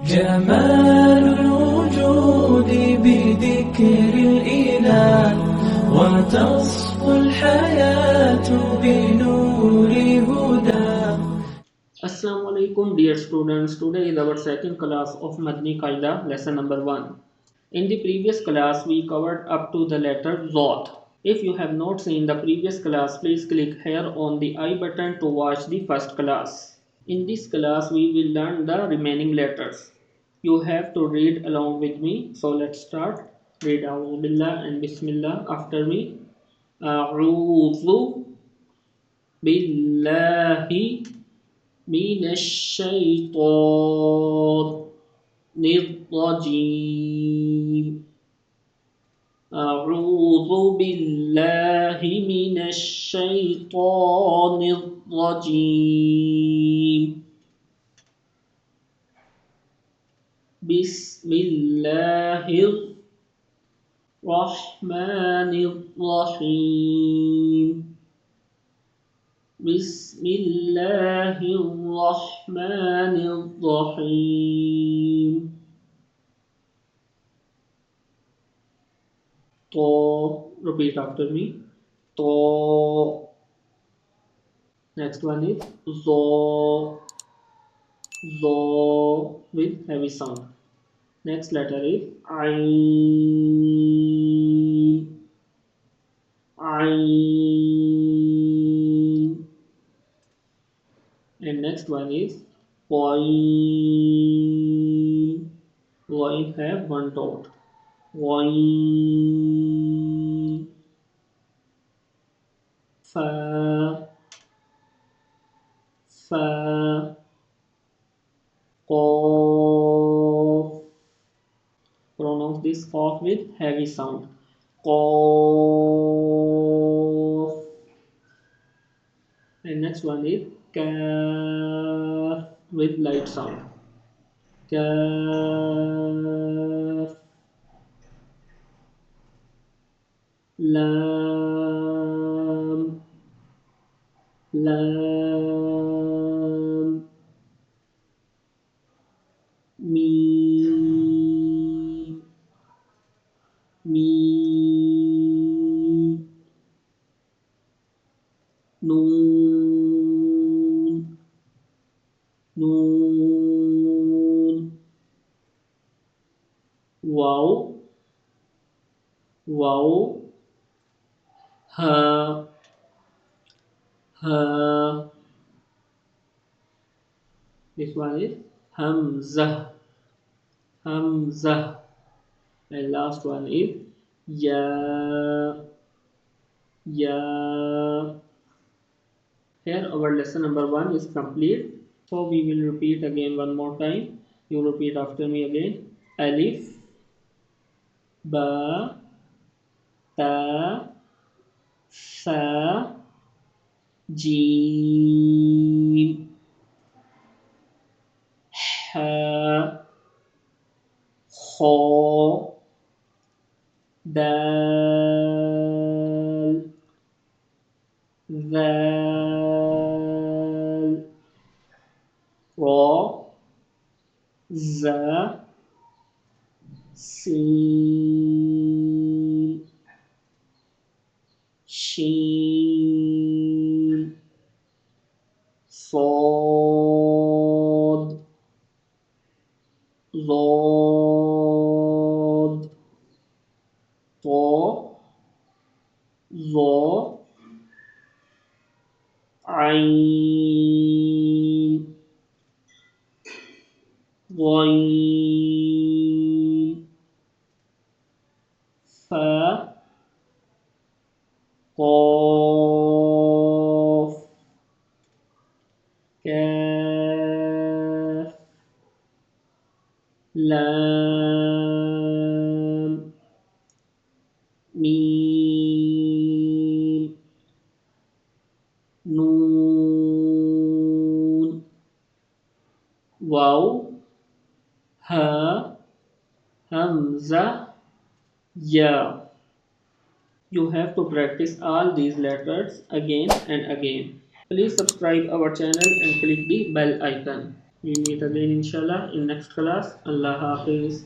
جمال الوجود بذكر الإله وتصفو الحياة بنور هدى. Assalamu alaikum dear students. Today is our second class of Madni Qaida lesson number 1. In the previous class we covered up to the letter Zot. If you have not seen the previous class, please click here on the I button to watch the first class. In this class we will learn the remaining letters. You have to read along with me. So let's start. Read A'udhu Billah and Bismillah after me. A'udhu Billahi من الشيطان الرجيم. أعوذ بالله من الشيطان الرجيم. بسم الله الرحمن الرحيم. بسم الله الرحمن الرحيم. To, repeat after me. To. Next one is Zo. Zo with heavy sound. Next letter is Ain. Ain. And next one is Ghain. Ghain have one dot. Ghain. Fa. Fa. Qaf. Pronounce this qaf with heavy sound. Qaf. And next one is Kaf with light sound. Kaf. Lam. Lam. Mim. Mim. Noon. Noon. Wow. Wow. Ha. Ha. This one is Hamza. Hamza. And last one is Ya. Ya. Here our lesson number 1 is complete. So we will repeat again one more time. You repeat after me again. Alif Ba Ta Sa Jim Ha Kha Dal Zal Ra Za Sin Shin Sod Zod Ta Za Ain Ghain Fa Qaf Kaf Lam Mim Noon Waw Ha Hamza Ya. You have to practice all these letters again and again. Please subscribe our channel and click the bell icon. We meet again inshallah in next class. Allah Hafiz.